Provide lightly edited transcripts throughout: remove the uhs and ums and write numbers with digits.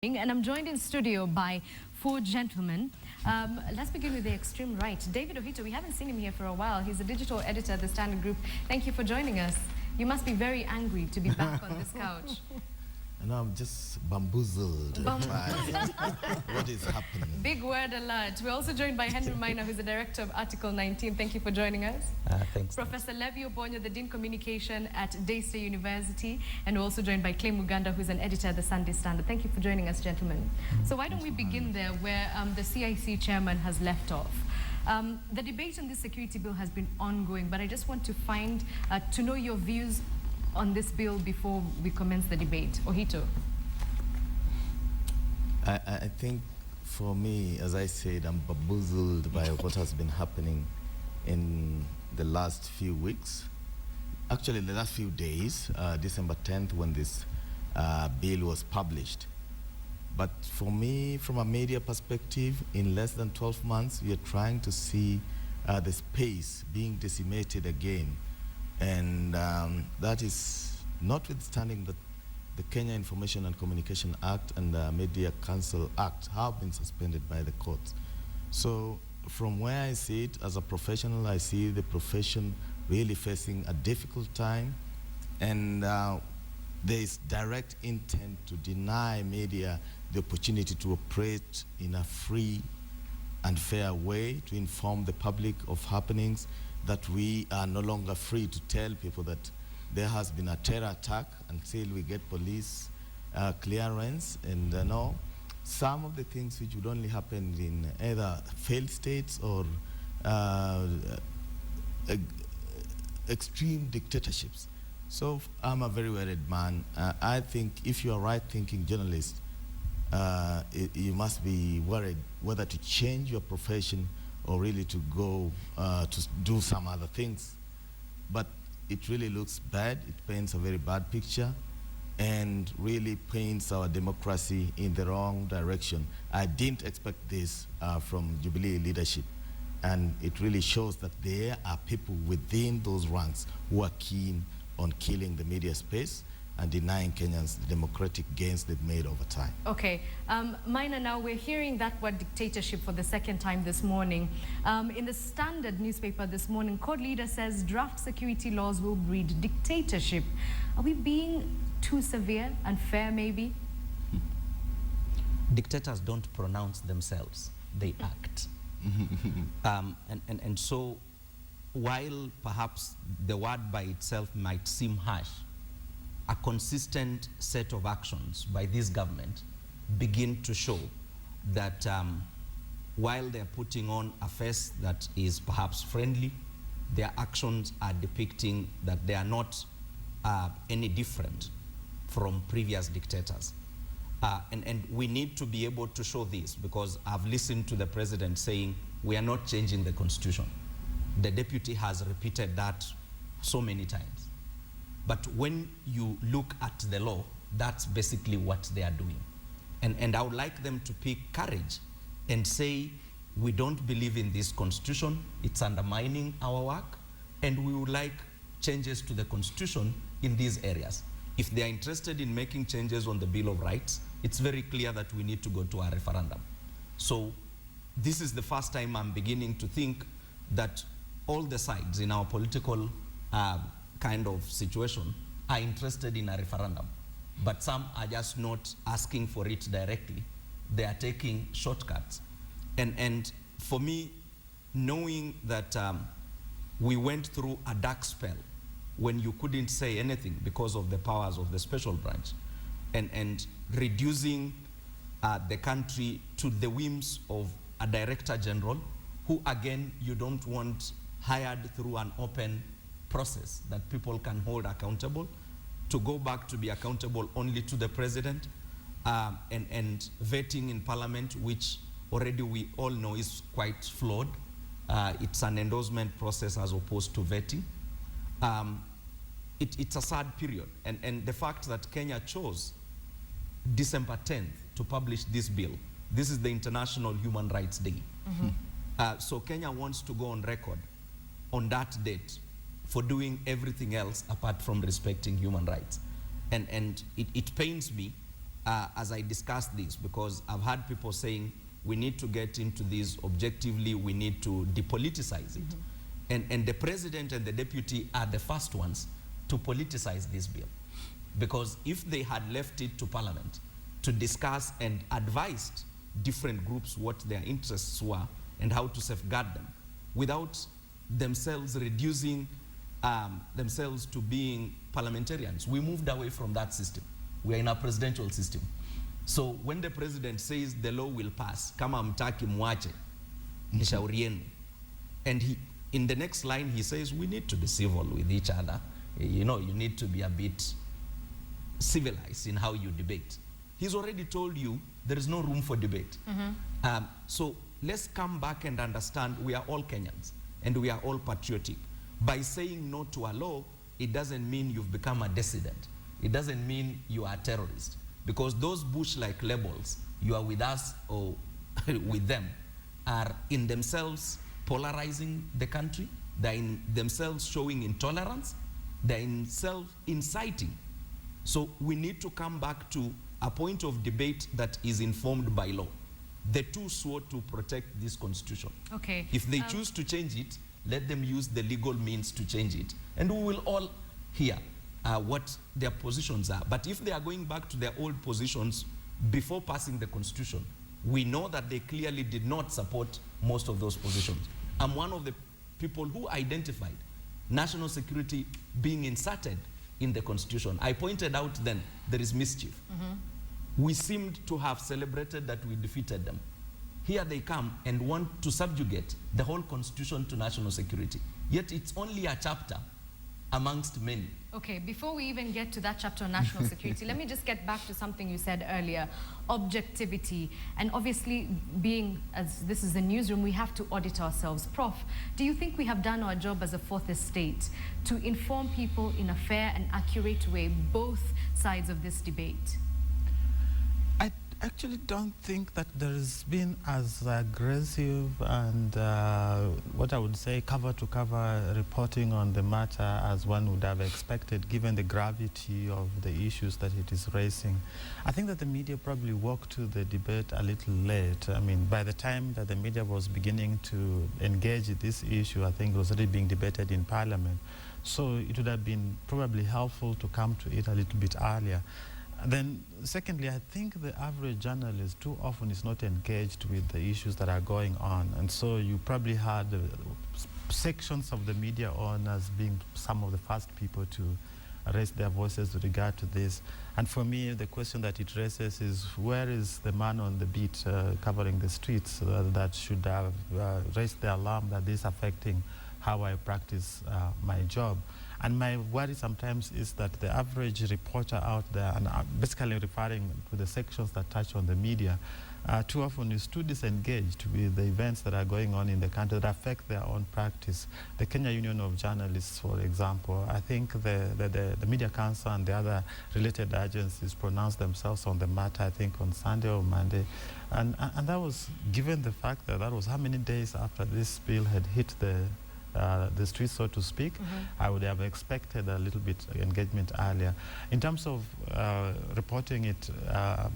And I'm joined in studio by four gentlemen. Let's begin with the extreme right. David Ohito, we haven't seen him here for a while. He's a digital editor at the Standard Group. Thank you for joining us. You must be very angry to be back on this couch. And I'm just bamboozled by what is happening. Big word alert. We're also joined by Henry Minor, who's the director of Article 19. Thank you for joining us. Thanks. Professor Levi Obonyo, the Dean Communication at Daystate University. And we're also joined by Clay Muganda, who's an editor at the Sunday Standard. Thank you for joining us, gentlemen. So why don't we begin there where the CIC chairman has left off. The debate on this security bill has been ongoing, but I just want to know your views on this bill before we commence the debate. Ohito. I think for me, as I said, I'm bamboozled by what has been happening in the last few weeks. Actually, the last few days, December 10th, when this bill was published. But for me, from a media perspective, in less than 12 months, we are trying to see the space being decimated again. And that is notwithstanding that the Kenya Information and Communication Act and the Media Council Act have been suspended by the courts. So from where I see it as a professional, I see the profession really facing a difficult time. And there is direct intent to deny media the opportunity to operate in a free and fair way to inform the public of happenings, that we are no longer free to tell people that there has been a terror attack until we get police clearance. And no, some of the things which would only happen in either failed states or extreme dictatorships. So I'm a very worried man. I think if you're a right-thinking journalist, you must be worried whether to change your profession or really to go to do some other things. But it really looks bad. It paints a very bad picture and really paints our democracy in the wrong direction. I didn't expect this from Jubilee leadership. And it really shows that there are people within those ranks who are keen on killing the media space and denying Kenyans the democratic gains they've made over time. Okay, Minor, now we're hearing that word dictatorship for the second time this morning. In the Standard newspaper this morning, court leader says draft security laws will breed dictatorship. Are we being too severe and fair, maybe? Dictators don't pronounce themselves, they act. And so, while perhaps the word by itself might seem harsh, a consistent set of actions by this government begin to show that while they're putting on a face that is perhaps friendly, their actions are depicting that they are not any different from previous dictators. And we need to be able to show this, because I've listened to the president saying we are not changing the constitution. The deputy has repeated that so many times. But when you look at the law, that's basically what they are doing. And I would like them to pick courage and say, we don't believe in this constitution, it's undermining our work, and we would like changes to the constitution in these areas. If they are interested in making changes on the Bill of Rights, it's very clear that we need to go to a referendum. So this is the first time I'm beginning to think that all the sides in our political kind of situation are interested in a referendum. But some are just not asking for it directly. They are taking shortcuts. And for me, knowing that we went through a dark spell when you couldn't say anything because of the powers of the special branch, and reducing the country to the whims of a director general, who again you don't want hired through an open process that people can hold accountable, to go back to be accountable only to the president, and vetting in parliament, which already we all know is quite flawed. It's an endorsement process as opposed to vetting. It's a sad period. And the fact that Kenya chose December 10th to publish this bill, this is the International Human Rights Day. So Kenya wants to go on record on that date for doing everything else apart from respecting human rights. And it pains me as I discuss this, because I've had people saying we need to get into this objectively, we need to depoliticize it. And the president and the deputy are the first ones to politicize this bill. Because if they had left it to Parliament to discuss and advised different groups what their interests were and how to safeguard them, without themselves reducing themselves to being parliamentarians, we moved away from that system. We are in a presidential system. So when the president says the law will pass, kama mtaki mwache, ni shauri yenu. And in the next line, he says, we need to be civil with each other. You know, you need to be a bit civilized in how you debate. He's already told you there is no room for debate. So let's come back and understand we are all Kenyans and we are all patriotic. By saying no to a law, it doesn't mean you've become a dissident. It doesn't mean you are a terrorist. Because those Bush-like labels, you are with us or with them, are in themselves polarizing the country. They're in themselves showing intolerance. They're in self-inciting. So we need to come back to a point of debate that is informed by law. The two swore to protect this constitution. Okay. If they choose to change it, let them use the legal means to change it. And we will all hear what their positions are. But if they are going back to their old positions before passing the constitution, we know that they clearly did not support most of those positions. I'm one of the people who identified national security being inserted in the constitution. I pointed out then there is mischief. We seemed to have celebrated that we defeated them. Here they come and want to subjugate the whole constitution to national security. Yet it's only a chapter amongst many. Okay, before we even get to that chapter on national security, let me just get back to something you said earlier, objectivity. And obviously, being, as this is a newsroom, we have to audit ourselves. Prof, do you think we have done our job as a fourth estate to inform people in a fair and accurate way, both sides of this debate? I actually don't think that there has been as aggressive and what I would say cover-to-cover reporting on the matter as one would have expected, given the gravity of the issues that it is raising. I think that the media probably walked to the debate a little late. I mean, by the time that the media was beginning to engage in this issue, I think it was already being debated in Parliament. So it would have been probably helpful to come to it a little bit earlier. Then, secondly, I think the average journalist too often is not engaged with the issues that are going on. And so you probably had sections of the media owners being some of the first people to raise their voices with regard to this. And for me, the question that it raises is, where is the man on the beat covering the streets that should have raised the alarm that this is affecting how I practice my job? And my worry sometimes is that the average reporter out there, and I'm basically referring to the sections that touch on the media, too often is too disengaged with the events that are going on in the country that affect their own practice. The Kenya Union of Journalists, for example, I think the Media Council and the other related agencies pronounced themselves on the matter, I think on Sunday or Monday. And that was given the fact that that was how many days after this bill had hit the streets, so to speak. I would have expected a little bit engagement earlier. In terms of reporting it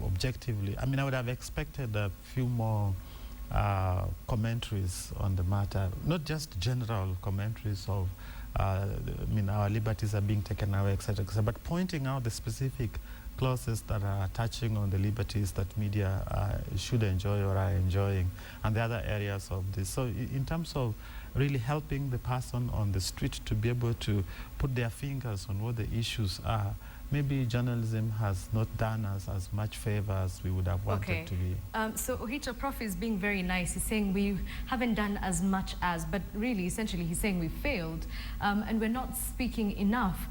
objectively, I mean, I would have expected a few more commentaries on the matter, not just general commentaries of, I mean, our liberties are being taken away, etc., but pointing out the specific clauses that are touching on the liberties that media should enjoy or are enjoying, and the other areas of this. So in terms of really helping the person on the street to be able to put their fingers on what the issues are, maybe journalism has not done us as much favor as we would have wanted to be. So Ohito, Prof is being very nice. He's saying we haven't done as much as, but really, essentially, he's saying we failed, and we're not speaking enough.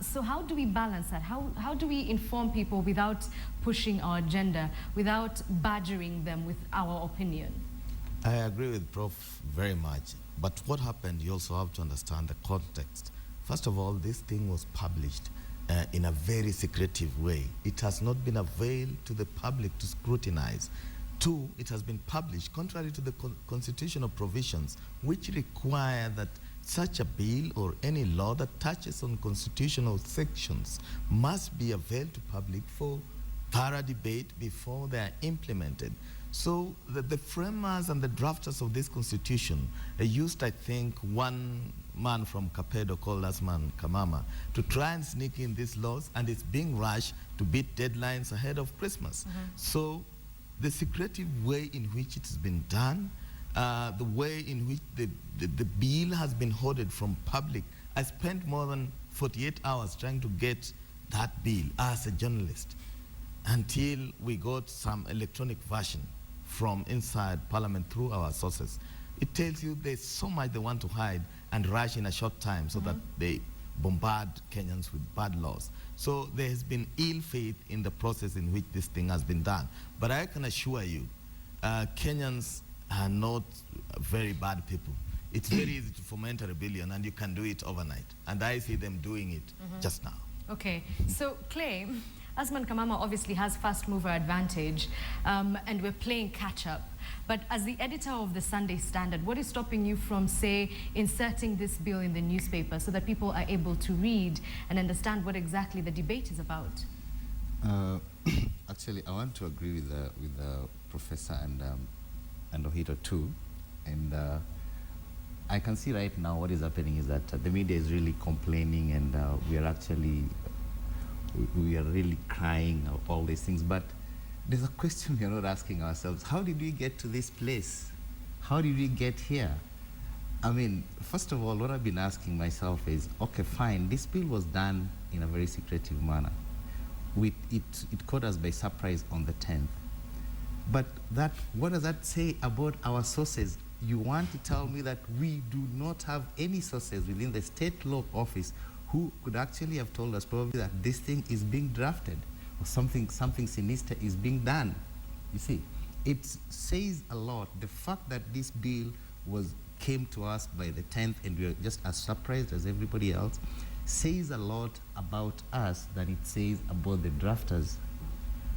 So how do we balance that? How do we inform people without pushing our agenda, without badgering them with our opinion? I agree with Prof very much. But what happened, you also have to understand the context. First of all, this thing was published in a very secretive way. It has not been availed to the public to scrutinize. Two, it has been published contrary to the constitutional provisions, which require that such a bill or any law that touches on constitutional sections must be availed to public for thorough debate before they are implemented. So the framers and the drafters of this constitution used, I think, one man from Kapedo called Asman Kamama to try and sneak in these laws, and it's being rushed to beat deadlines ahead of Christmas. So the secretive way in which it has been done, the way in which the bill has been hoarded from public. I spent more than 48 hours trying to get that bill as a journalist until we got some electronic version from inside Parliament through our sources. It tells you there's so much they want to hide and rush in a short time so that they bombard Kenyans with bad laws. So there has been ill faith in the process in which this thing has been done. But I can assure you, Kenyans are not very bad people. It's very easy to foment a rebellion, and you can do it overnight. And I see them doing it just now. Okay, so Clay, Asman Kamama obviously has first mover advantage, and we're playing catch up. But as the editor of the Sunday Standard, what is stopping you from, say, inserting this bill in the newspaper so that people are able to read and understand what exactly the debate is about? Actually, I want to agree with the professor and Ohito too. And I can see right now what is happening is that the media is really complaining, and we are really crying of all these things. But there's a question we are not asking ourselves: how did we get to this place? How did we get here? I mean, first of all, what I've been asking myself is, okay, fine, this bill was done in a very secretive manner. It caught us by surprise on the 10th. But what does that say about our sources? You want to tell me that we do not have any sources within the state law office who could actually have told us probably that this thing is being drafted or something sinister is being done? You see, it says a lot. The fact that this bill came to us by the 10th and we are just as surprised as everybody else says a lot about us than it says about the drafters.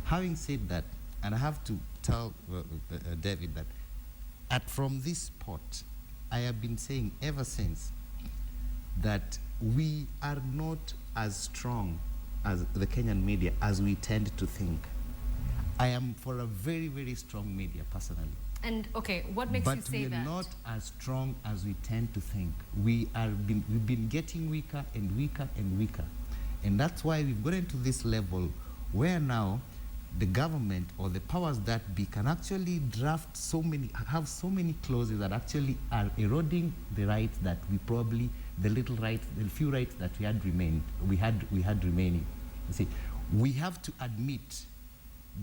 Having said that, and I have to tell David that from this spot, I have been saying ever since that we are not as strong as the Kenyan media as we tend to think. I am for a very, very strong media personally. And okay, what makes you say that? But we're not as strong as we tend to think. We've been getting weaker and weaker and weaker. And that's why we've gotten to this level where now the government or the powers that be can actually have so many clauses that actually are eroding the rights that the few rights that we had remaining. You see, we have to admit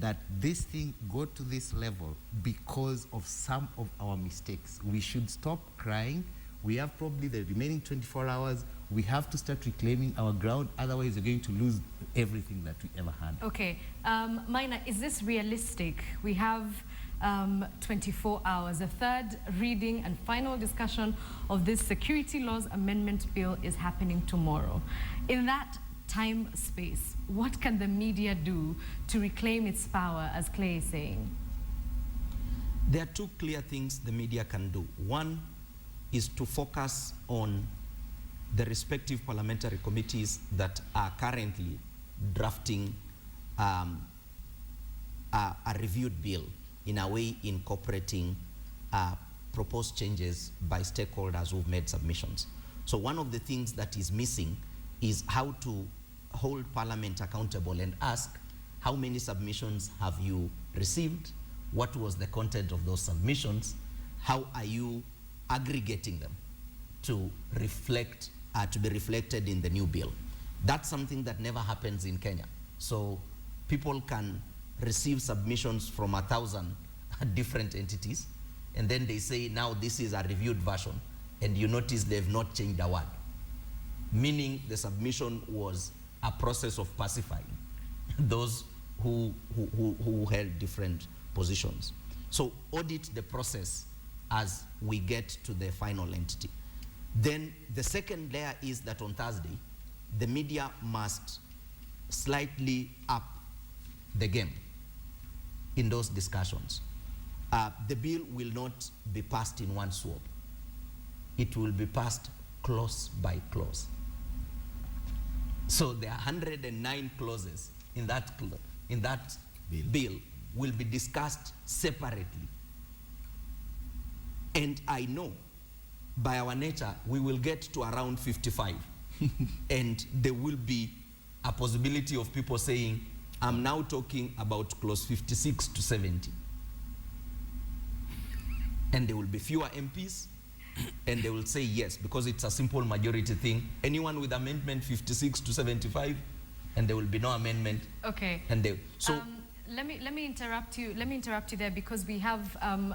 that this thing got to this level because of some of our mistakes. We should stop crying. We have probably the remaining 24 hours. We have to start reclaiming our ground, otherwise we're going to lose everything that we ever had. Okay, Maina, is this realistic? We have 24 hours. The third reading and final discussion of this Security Laws Amendment Bill is happening tomorrow. In that time space, what can the media do to reclaim its power, as Clay is saying? There are two clear things the media can do. One is to focus on the respective parliamentary committees that are currently drafting a reviewed bill, in a way incorporating proposed changes by stakeholders who've made submissions. So one of the things that is missing is how to hold Parliament accountable and ask, how many submissions have you received? What was the content of those submissions? How are you aggregating them to reflect, to be reflected in the new bill? That's something that never happens in Kenya. So people can receive submissions from 1,000 different entities, and then they say, now this is a reviewed version, and you notice they've not changed a word, meaning the submission was a process of pacifying those who held different positions. So audit the process as we get to the final entity. Then the second layer is that on Thursday, the media must slightly up the game in those discussions. The bill will not be passed in one swoop. It will be passed clause by clause. So there are 109 clauses in that in that bill will be discussed separately. And I know by our nature, we will get to around 55. And there will be a possibility of people saying, I'm now talking about clause 56 to 70. And there will be fewer MPs, and they will say yes, because it's a simple majority thing. Anyone with amendment 56 to 75, and there will be no amendment. Okay. And they, so let me interrupt you. Let me interrupt you there because we have an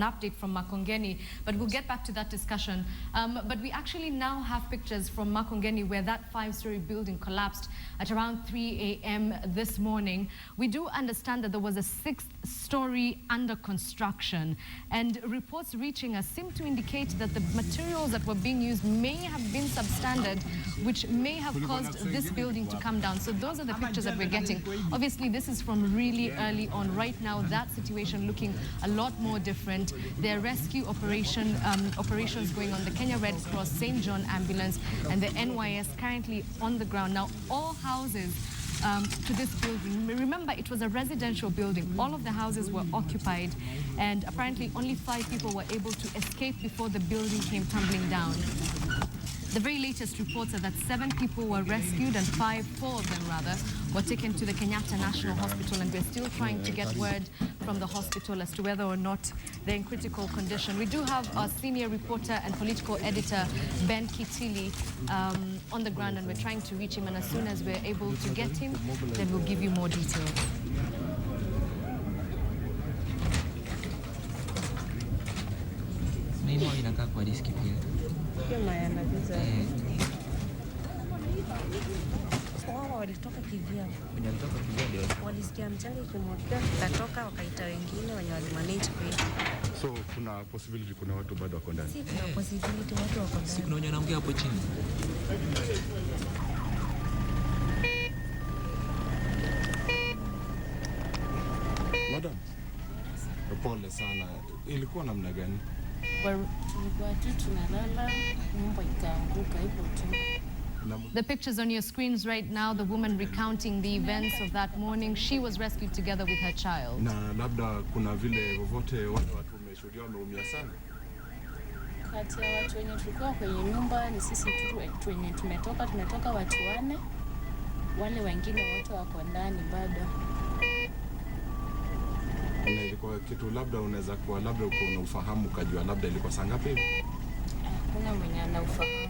update from Makongeni, but we'll get back to that discussion. But we actually now have pictures from Makongeni where that 5-story building collapsed at around 3 a.m. this morning. We do understand that there was a 6th story under construction, and reports reaching us seem to indicate that the materials that were being used may have been substandard, which may have caused this building to come down. So those are the pictures that we're getting. Obviously, this is from really early on. Right now, that situation looking a lot more different. There are rescue operations going on. The Kenya Red Cross, St. John Ambulance, and the NYS currently on the ground. Now, all houses to this building. Remember, it was a residential building. All of the houses were occupied, and apparently only 5 people were able to escape before the building came tumbling down. The very latest reports are that 7 people were rescued and 4 of them rather, were taken to the Kenyatta National Hospital, and we're still trying to get word from the hospital as to whether or not they're in critical condition. We do have our senior reporter and political editor, Ben Kitili, on the ground, and we're trying to reach him, and as soon as we're able to get him, then we'll give you more details. Inakaa kwa riski pia. Wao walitoka kivyao. Walisikia mchanga ikimwagia, wakatoka wakaita wengine wenye walimanage pia. So kuna possibility kuna watu bado wako ndani. Si kuna possibility watu wako ndani. Si kuna wenye wanaongea hapo chini. Madam, pole sana. Ilikuwa namna gani? Tulikuwa tu tunalala, nyumba ikaanguka hivyo tu. The pictures on your screens right now, the woman recounting the events of that morning. She was rescued together with her child. Na labda kuna vile vovote wale watu wameshuhudia wameumia sana. Kati ya watu wenye tulikuwa kwenye nyumba ni sisi tu wenye tumetoka watu 4. Wale wengine wote wako ndani bado. Na ilikuwa kitu labda unaweza kuwa labda uko na ufahamu kujua labda ilikuwa saa ngapi? Kuna mwenye ana ufahamu.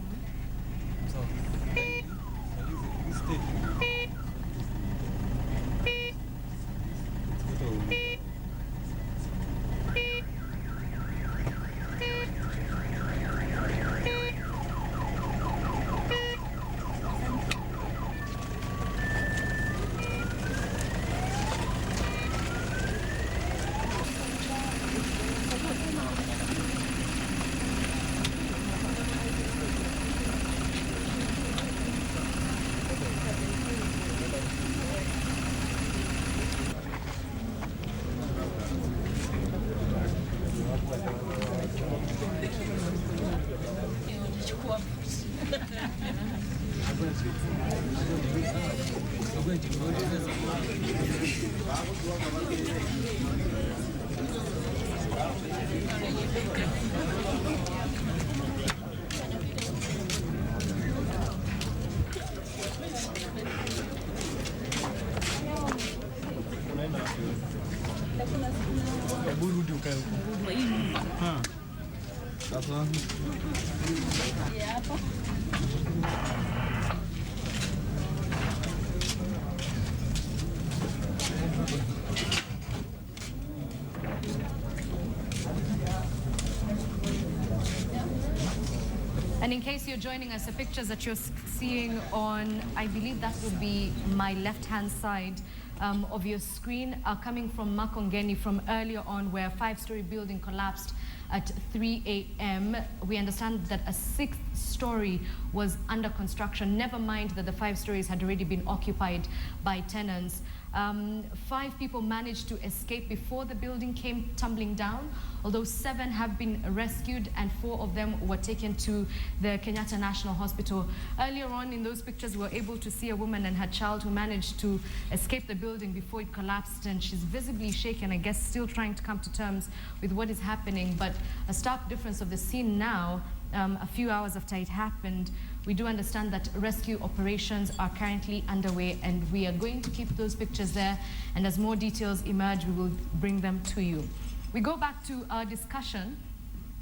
And in case you're joining us, the pictures that you're seeing on, I believe that would be my left-hand side of your screen, are coming from Makongeni from earlier on, where a 5-story building collapsed at 3 a.m. We understand that a 6th story was under construction, never mind that the 5 stories had already been occupied by tenants. 5 people managed to escape before the building came tumbling down, although 7 have been rescued and 4 of them were taken to the Kenyatta National Hospital. Earlier on in those pictures, we were able to see a woman and her child who managed to escape the building before it collapsed, and she's visibly shaken, I guess still trying to come to terms with what is happening. But a stark difference of the scene now, a few hours after it happened. We do understand that rescue operations are currently underway, and we are going to keep those pictures there, and as more details emerge, we will bring them to you. We go back to our discussion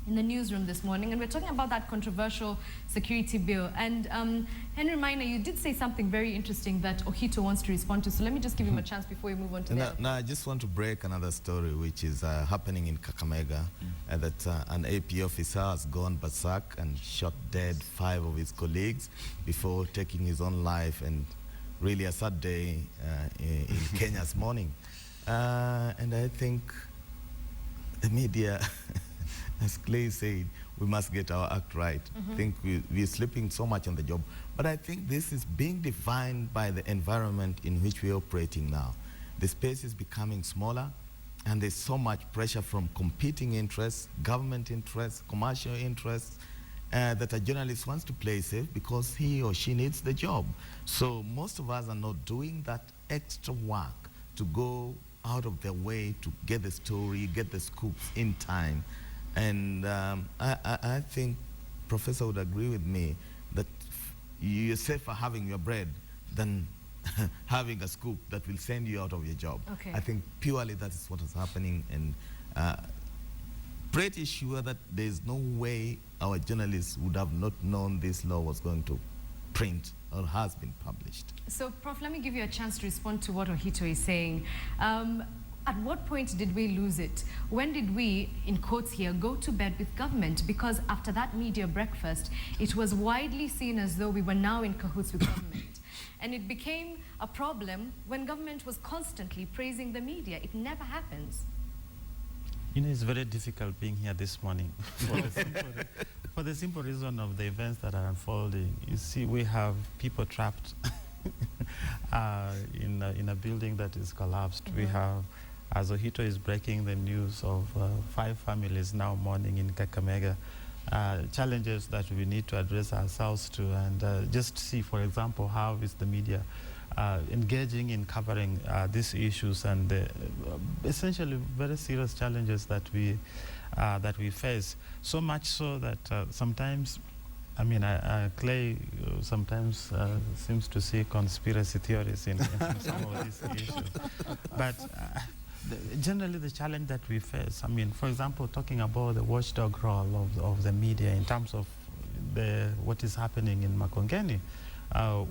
in the newsroom this morning, and we're talking about that controversial security bill. And Henry Minor, you did say something very interesting that Ohito wants to respond to, so let me just give him a chance before we move on to that. No, I just want to break another story which is happening in Kakamega, that an AP officer has gone berserk and shot dead 5 of his colleagues before taking his own life, and really a sad day in Kenya's morning. And I think the media, as Clay said, we must get our act right. I think we're sleeping so much on the job. But I think this is being defined by the environment in which we're operating now. The space is becoming smaller, and there's so much pressure from competing interests, government interests, commercial interests, that a journalist wants to play safe because he or she needs the job. So most of us are not doing that extra work to go out of their way to get the story, get the scoops in time. And I think Professor would agree with me that you're safer having your bread than having a scoop that will send you out of your job. Okay. I think purely that is what is happening, and pretty sure that there's no way our journalists would have not known this law was going to print or has been published. So, Prof, let me give you a chance to respond to what Ohito is saying. At what point did we lose it? When did we, in quotes here, go to bed with government? Because after that media breakfast, it was widely seen as though we were now in cahoots with government. And it became a problem when government was constantly praising the media. It never happens. You know, it's very difficult being here this morning for the simple reason of the events that are unfolding. You see, we have people trapped in a building that is collapsed. We have, as Ohito is breaking the news of 5 families now mourning in Kakamega, challenges that we need to address ourselves to, and just see, for example, how is the media engaging in covering these issues and essentially very serious challenges that we face. So much so that sometimes, I mean, Clay sometimes seems to see conspiracy theories in some of these issues. But generally the challenge that we face, I mean, for example, talking about the watchdog role of the media in terms of what is happening in Makongeni, how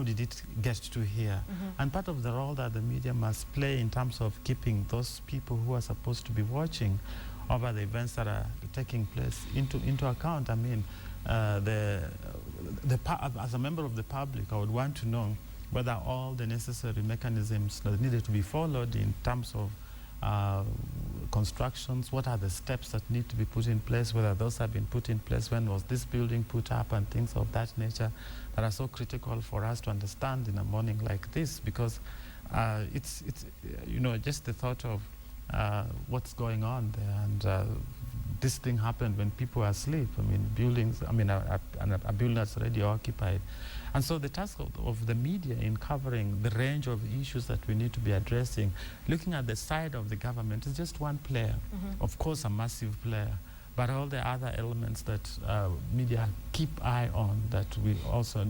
did it get to here? And part of the role that the media must play in terms of keeping those people who are supposed to be watching over the events that are taking place into account. I mean, as a member of the public, I would want to know whether all the necessary mechanisms that needed to be followed in terms of constructions, what are the steps that need to be put in place, whether those have been put in place, when was this building put up, and things of that nature that are so critical for us to understand in a morning like this, because it's you know, just the thought of what's going on there, and this thing happened when people are asleep. I mean, buildings, I mean, a building that's already occupied. And so the task of the media in covering the range of issues that we need to be addressing, looking at the side of the government, is just one player. Of course, a massive player, but all the other elements that media keep eye on, that we also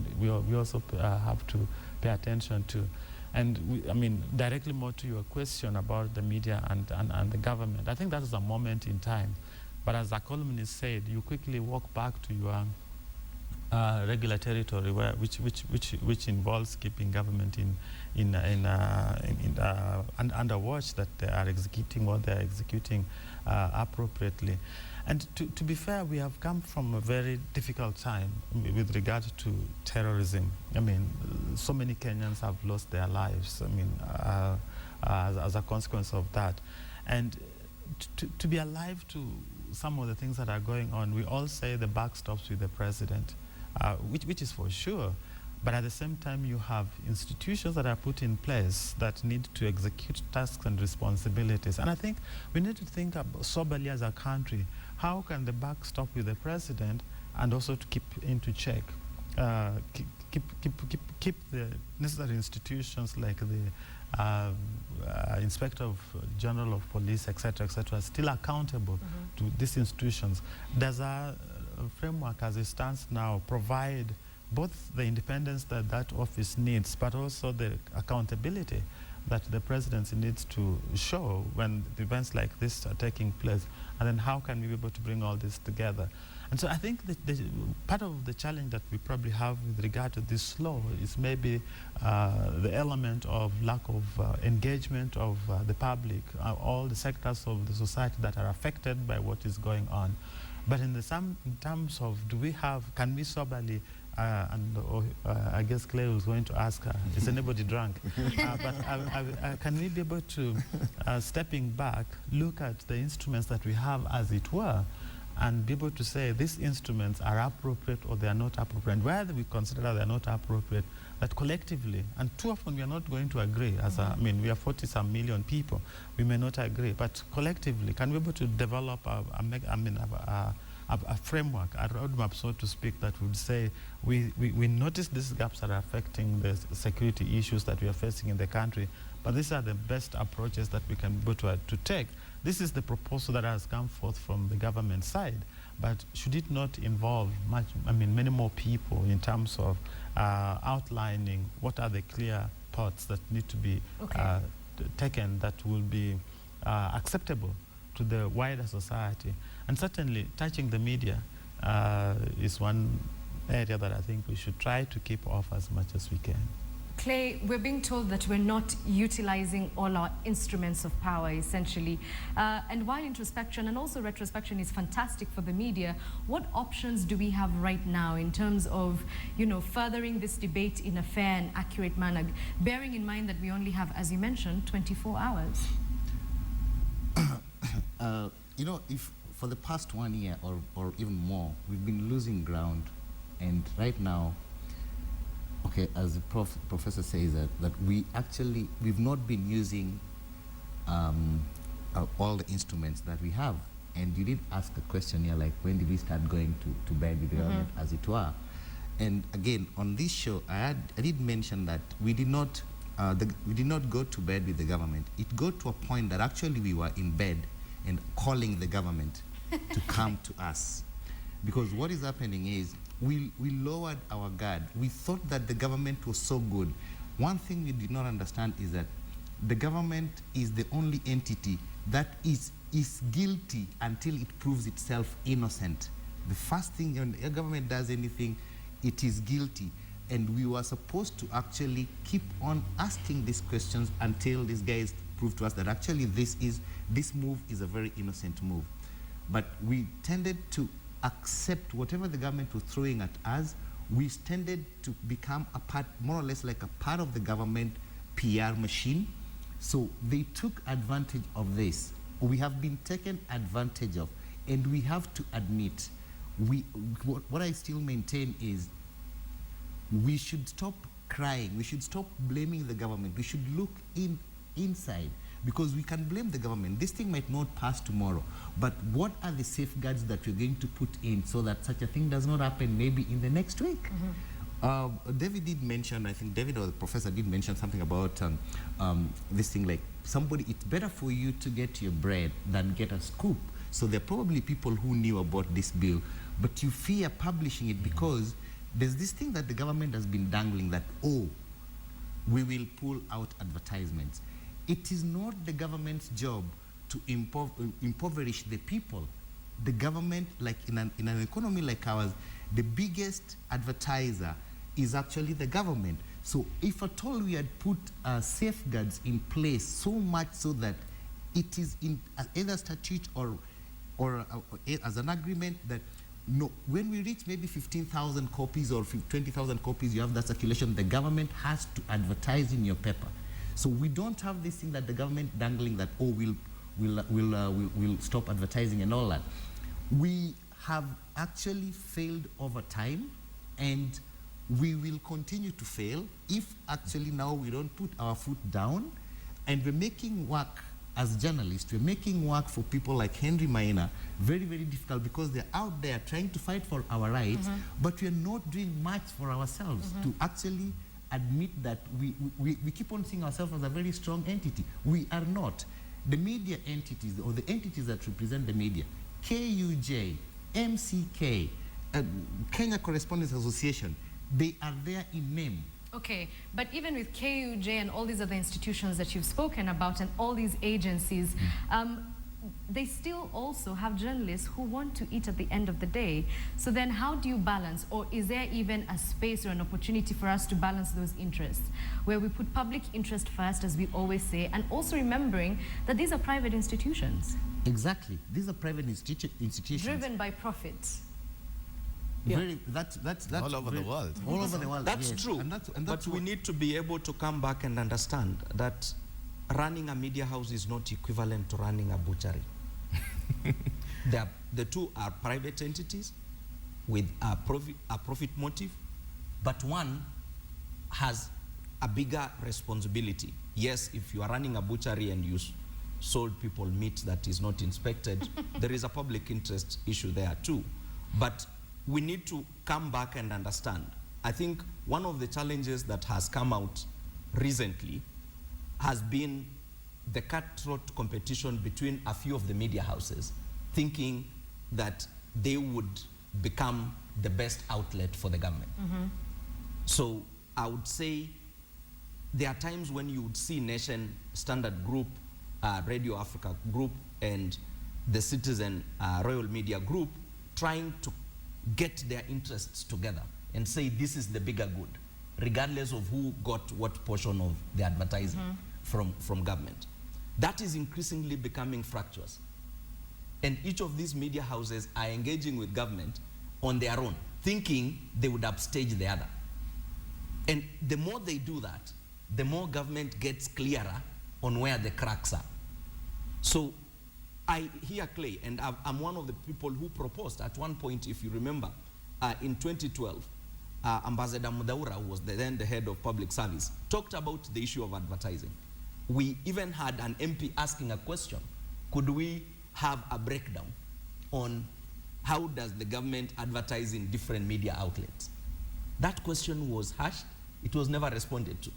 have to pay attention to. And I mean, directly more to your question about the media and the government, I think that is a moment in time. But as a columnist said, you quickly walk back to your regular territory, which involves keeping government under watch, that they are executing what they are executing appropriately. And to be fair, we have come from a very difficult time with regard to terrorism. I mean, so many Kenyans have lost their lives, I mean, as a consequence of that. And to be alive to some of the things that are going on, we all say the buck stops with the president, which is for sure. But at the same time, you have institutions that are put in place that need to execute tasks and responsibilities. And I think we need to think soberly as a country, how can the buck stop with the president and also to keep into check, keep the necessary institutions like the Inspector General of Police, etc., still accountable to these institutions. Does our framework as it stands now provide both the independence that that office needs, but also the accountability that the presidency needs to show when events like this are taking place? And then how can we be able to bring all this together? And so I think that part of the challenge that we probably have with regard to this law is maybe the element of lack of engagement of the public, all the sectors of the society that are affected by what is going on. But in terms of can we soberly, I guess Claire was going to ask, is anybody drunk? But can we be able to, stepping back, look at the instruments that we have, as it were, and be able to say these instruments are appropriate or they are not appropriate. And where we consider that they are not appropriate, that collectively, and too often we are not going to agree. I mean, we are 40-some million people. We may not agree, but collectively, can we be able to develop a framework, a roadmap, so to speak, that would say we notice these gaps that are affecting the security issues that we are facing in the country, but these are the best approaches that we can be able to take. This is the proposal that has come forth from the government side, but should it not involve many more people in terms of outlining what are the clear thoughts that need to be taken that will be acceptable to the wider society? And certainly touching the media is one area that I think we should try to keep off as much as we can. Clay, we're being told that we're not utilizing all our instruments of power, essentially. And while introspection and also retrospection is fantastic for the media, what options do we have right now in terms of, furthering this debate in a fair and accurate manner, bearing in mind that we only have, as you mentioned, 24 hours? If for the past 1 year or even more, we've been losing ground, and right now, as the professor says that we've not been using all the instruments that we have. And you did ask a question here, like, when did we start going to bed with the government, as it were? And again, on this show, I did mention that we did not go to bed with the government. It got to a point that actually we were in bed and calling the government to come to us. Because what is happening is we lowered our guard. We thought that the government was so good. One thing we did not understand is that the government is the only entity that is guilty until it proves itself innocent. The first thing when the government does anything, it is guilty. And we were supposed to actually keep on asking these questions until these guys prove to us that actually this move is a very innocent move. But we tended to accept whatever the government was throwing at us. We tended to become a part, more or less like a part of the government PR machine. So they took advantage of this. We have been taken advantage of, and we have to admit, what I still maintain is we should stop crying. We should stop blaming the government. We should look inside, because we can blame the government. This thing might not pass tomorrow, but what are the safeguards that we're going to put in so that such a thing does not happen maybe in the next week? David did mention, I think David or the professor did mention something about this thing, like it's better for you to get your bread than get a scoop. So there are probably people who knew about this bill, but you fear publishing it because there's this thing that the government has been dangling that, we will pull out advertisements. It is not the government's job to impoverish the people. The government, like in an economy like ours, the biggest advertiser is actually the government. So if at all we had put safeguards in place so much so that it is in either statute or as an agreement that no, when we reach maybe 15,000 copies or 20,000 copies, you have that circulation, the government has to advertise in your paper. So we don't have this thing that the government dangling that, we'll stop advertising and all that. We have actually failed over time, and we will continue to fail if actually now we don't put our foot down, and we're making work as journalists, we're making work for people like Henry Maina very, very difficult because they're out there trying to fight for our rights, but we're not doing much for ourselves to actually admit that we keep on seeing ourselves as a very strong entity. We are not. The media entities, or the entities that represent the media, KUJ, MCK, Kenya Correspondents Association, they are there in name. Okay, but even with KUJ and all these other institutions that you've spoken about and all these agencies, they still also have journalists who want to eat at the end of the day. So then how do you balance, or is there even a space or an opportunity for us to balance those interests, where we put public interest first, as we always say, and also remembering that these are private institutions? Exactly. These are private institutions. Driven by profit. Very, that's all over the world. All over the world. That's yes. true. And that's but we need to be able to come back and understand that running a media house is not equivalent to running a butchery. The two are private entities with a profit motive, but one has a bigger responsibility. Yes, if you are running a butchery and you sold people meat that is not inspected, there is a public interest issue there too. But we need to come back and understand. I think one of the challenges that has come out recently has been the cutthroat competition between a few of the media houses, thinking that they would become the best outlet for the government. So I would say there are times when you would see Nation, Standard Group, Radio Africa Group, and the Citizen Royal Media Group trying to get their interests together and say this is the bigger good, regardless of who got what portion of the advertising from government. That is increasingly becoming fractious. And each of these media houses are engaging with government on their own, thinking they would upstage the other. And the more they do that, the more government gets clearer on where the cracks are. So I hear Clay, and I'm one of the people who proposed at one point, if you remember, in 2012, Ambassador Mudaura, who was then the head of public service, talked about the issue of advertising. We even had an MP asking a question: could we have a breakdown on how does the government advertise in different media outlets? That question was hushed. It was never responded to,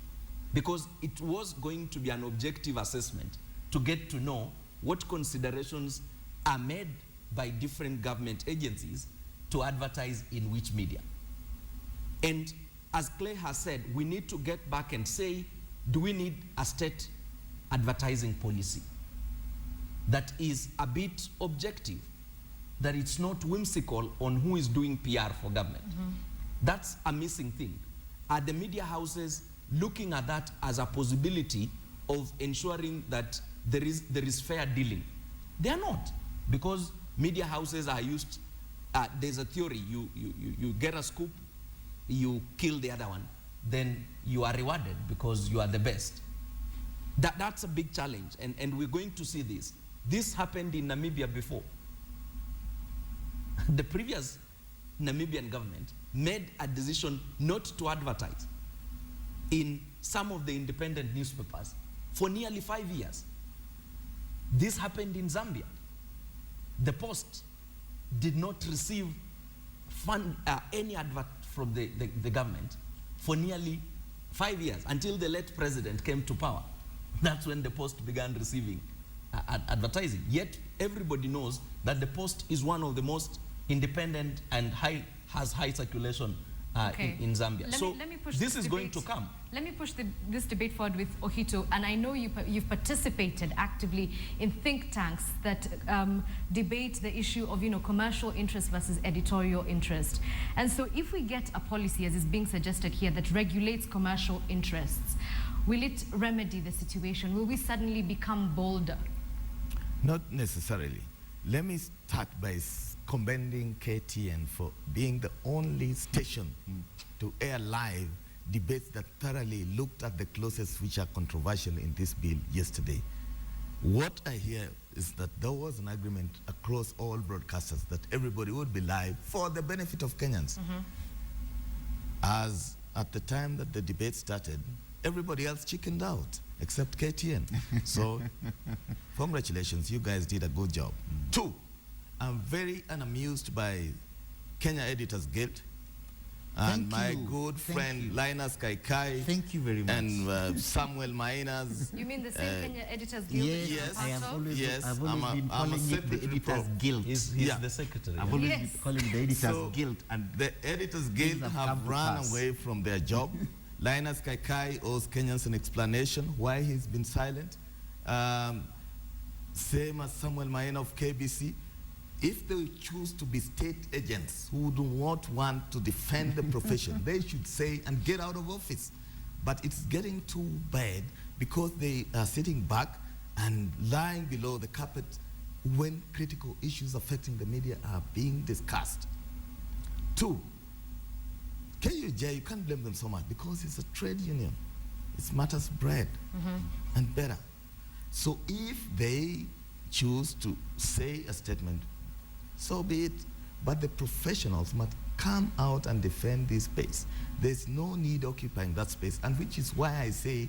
because it was going to be an objective assessment to get to know what considerations are made by different government agencies to advertise in which media. And as Clay has said, we need to get back and say, do we need a state advertising policy that is a bit objective, that it's not whimsical on who is doing PR for government? That's a missing thing. Are the media houses looking at that as a possibility of ensuring that there is fair dealing? They are not, because media houses are used, there's a theory, you get a scoop, you kill the other one, then you are rewarded because you are the best. That's a big challenge, and we're going to see this. This happened in Namibia before. The previous Namibian government made a decision not to advertise in some of the independent newspapers for nearly 5 years. This happened in Zambia. The Post did not receive any advert from the government for nearly 5 years, until the late president came to power. That's when the Post began receiving advertising. Yet everybody knows that the Post is one of the most independent and has high circulation in Zambia. Let me push this is going to come. Let me push this debate forward with Ohito, and I know you've participated actively in think tanks that debate the issue of commercial interest versus editorial interest. And so if we get a policy, as is being suggested here, that regulates commercial interests, will it remedy the situation? Will we suddenly become bolder? Not necessarily. Let me start by commending KTN for being the only station to air live debates that thoroughly looked at the clauses which are controversial in this bill yesterday. What I hear is that there was an agreement across all broadcasters that everybody would be live for the benefit of Kenyans. as at the time that the debate started, everybody else chickened out except KTN. So congratulations, you guys did a good job. Two, I'm very unamused by Kenya Editors Guild and my good friend Linus Kaikai. Thank you very much. And Samuel Mainas. You mean the same Kenya Editors Guild? Yes, Yes. I have always, Yes, I've always been I'm a calling it the secretary Editors pro. Guild. He's Yeah. the secretary. I've always Yes. been calling it the Editors So Guild. And the Editors Guild have have come to run pass. away from their job. Linus Kaikai owes Kenyans an explanation why he's been silent. Same as Samuel Maina of KBC. If they choose to be state agents who do not want to defend the profession, they should say and get out of office. But it's getting too bad because they are sitting back and lying below the carpet when critical issues affecting the media are being discussed. Two, KUJ, you can't blame them so much because it's a trade union. It matters bread and better. So if they choose to say a statement, so be it. But the professionals must come out and defend this space. There's no need occupying that space, and which is why I say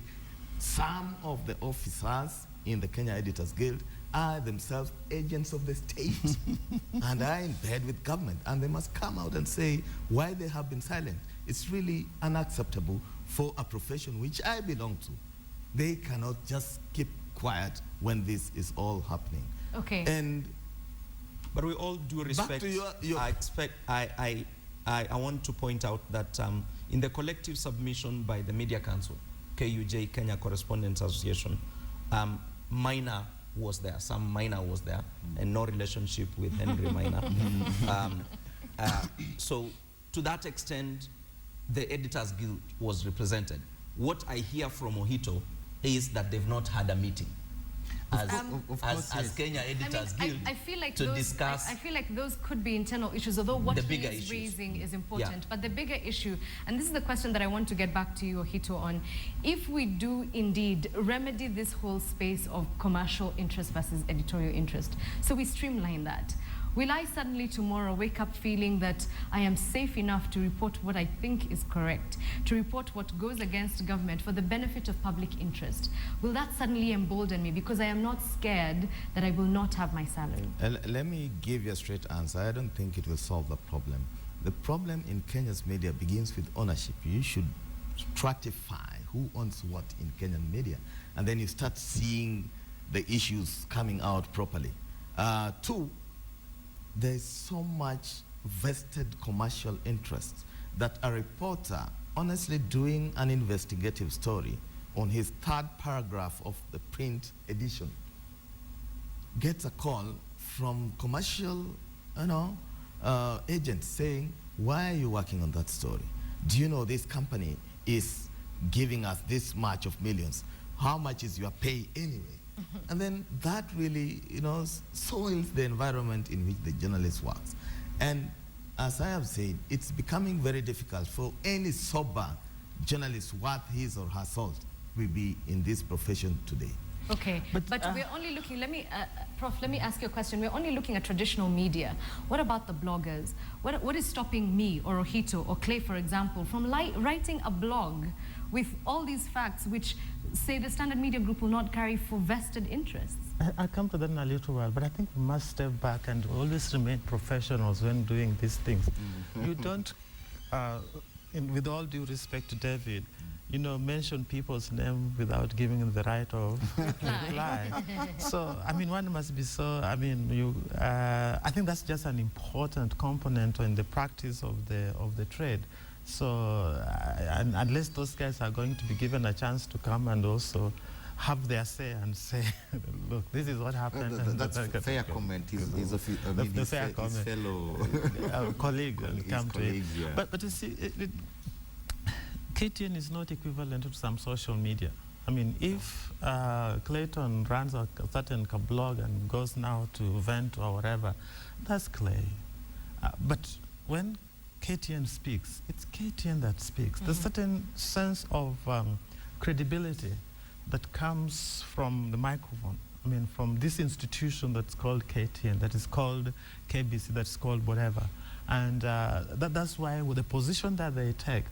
some of the officers in the Kenya Editors Guild are themselves agents of the state and are in bed with government, and they must come out and say why they have been silent. It's really unacceptable for a profession which I belong to. They cannot just keep quiet when this is all happening. Okay. And But with all due respect, to your I want to point out that in the collective submission by the Media Council, KUJ, Kenya Correspondents Association, Minor was there, Sam Minor was there, and no relationship with Henry Minor. So to that extent, the Editors Guild was represented. What I hear from Ohito is that they've not had a meeting as Kenya Editors Guild I feel like to those, discuss. I feel like those could be internal issues, although what The he bigger is issues. raising is important. Yeah. But the bigger issue, and this is the question that I want to get back to you, Ohito, on, if we do indeed remedy this whole space of commercial interest versus editorial interest, so we streamline that, will I suddenly tomorrow wake up feeling that I am safe enough to report what I think is correct, to report what goes against government for the benefit of public interest? Will that suddenly embolden me because I am not scared that I will not have my salary? let me give you a straight answer. I don't think it will solve the problem. The problem in Kenya's media begins with ownership. You should stratify who owns what in Kenyan media, and then you start seeing the issues coming out properly. Two, there's so much vested commercial interest that a reporter, honestly doing an investigative story on his third paragraph of the print edition, gets a call from commercial, agents saying, why are you working on that story? Do you know this company is giving us this much of millions? How much is your pay anyway? And then that really, soils the environment in which the journalist works. And as I have said, it's becoming very difficult for any sober journalist worth his or her salt will be in this profession today. Okay, but we're only looking, Prof, let me ask you a question. We're only looking at traditional media. What about the bloggers? What is stopping me or Ohito or Clay, for example, from writing a blog with all these facts which say the Standard Media Group will not carry for vested interests? I'll come to that in a little while, but I think we must step back and always remain professionals when doing these things. You don't, with all due respect to David, mention people's name without giving them the right of reply. So, one must be so, I think that's just an important component in the practice of the trade. So, unless those guys are going to be given a chance to come and also have their say and say, look, this is what happened. That's a fair comment. He's a fair comment. His fellow colleague will come to it. Yeah. But you see, KTN is not equivalent to some social media. If Clayton runs a certain blog and goes now to vent or whatever, that's Clay. But when KTN speaks, it's KTN that speaks. There's a certain sense of credibility that comes from the microphone. From this institution that's called KTN, that is called KBC, that's called whatever. And that's why with the position that they take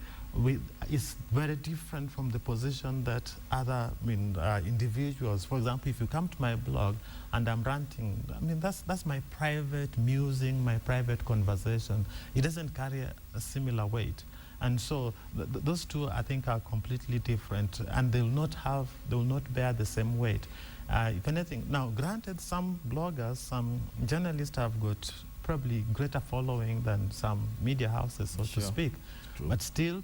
is very different from the position that other individuals. For example, if you come to my blog and I'm ranting, that's my private musing, my private conversation. It doesn't carry a similar weight. And so those two, I think, are completely different, and they will not bear the same weight. If anything, now granted, some bloggers, some journalists have got probably greater following than some media houses, so to speak. True. But still,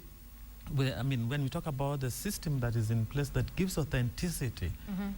when we talk about the system that is in place that gives authenticity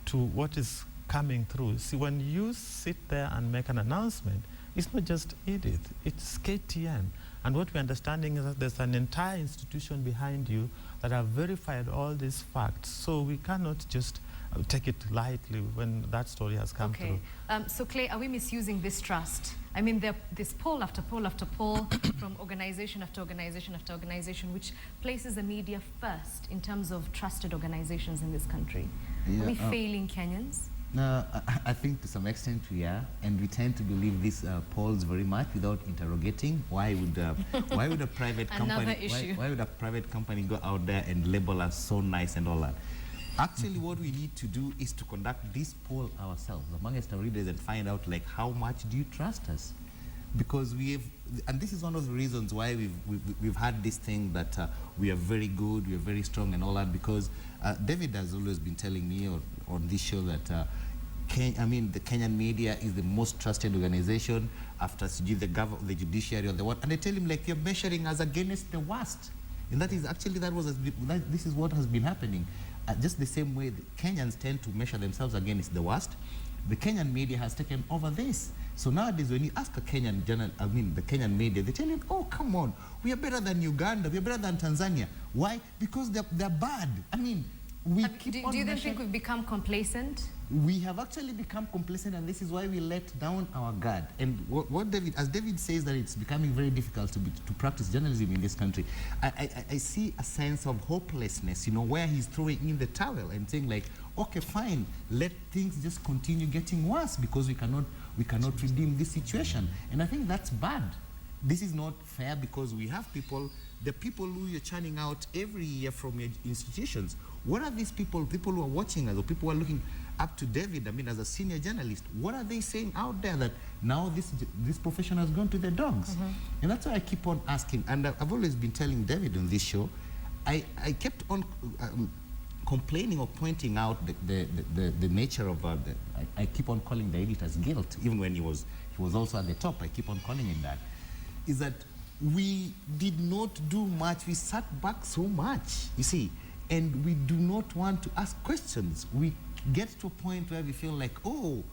to what is coming through. See, when you sit there and make an announcement, it's not just Edith, it's KTN. And what we're understanding is that there's an entire institution behind you that have verified all these facts. So we cannot just take it lightly when that story has come through. So Clay, are we misusing this trust? I mean, this poll after poll after poll from organization after organization after organization, which places the media first in terms of trusted organizations in this country. Yeah, are we failing Kenyans? No, I think to some extent we are, and we tend to believe these polls very much without interrogating. Why would a private company? Why would a private company go out there and label us so nice and all that? Actually, what we need to do is to conduct this poll ourselves amongst our readers and find out, like, how much do you trust us? Because and this is one of the reasons why we've had this thing that we are very good, we are very strong and all that, because David has always been telling me on this show that the Kenyan media is the most trusted organization after the judiciary or the what, and I tell him, like, you're measuring us against the worst. And that is actually, this is what has been happening. Just the same way the Kenyans tend to measure themselves against the worst, the Kenyan media has taken over this. So nowadays, when you ask a Kenyan the Kenyan media, they tell you, oh, come on, we are better than Uganda, we are better than Tanzania. Why? Because they're bad. Do you then think we've become complacent? We have actually become complacent, and this is why we let down our guard. And as David says, that it's becoming very difficult to practice journalism in this country, I see a sense of hopelessness, where he's throwing in the towel and saying, like, okay, fine, let things just continue getting worse because we cannot redeem this situation. And I think that's bad. This is not fair, because we have the people who you're churning out every year from your institutions. What are these people who are watching us, or people who are looking up to David, as a senior journalist, what are they saying out there that now this profession has gone to the dogs? And that's why I keep on asking, and I've always been telling David on this show, I kept on complaining or pointing out the nature of I keep on calling the editor's guilt, even when he was also at the top. I keep on calling it that. Is that we did not do much. We sat back so much, you see, and we do not want to ask questions. We get to a point where we feel like, oh,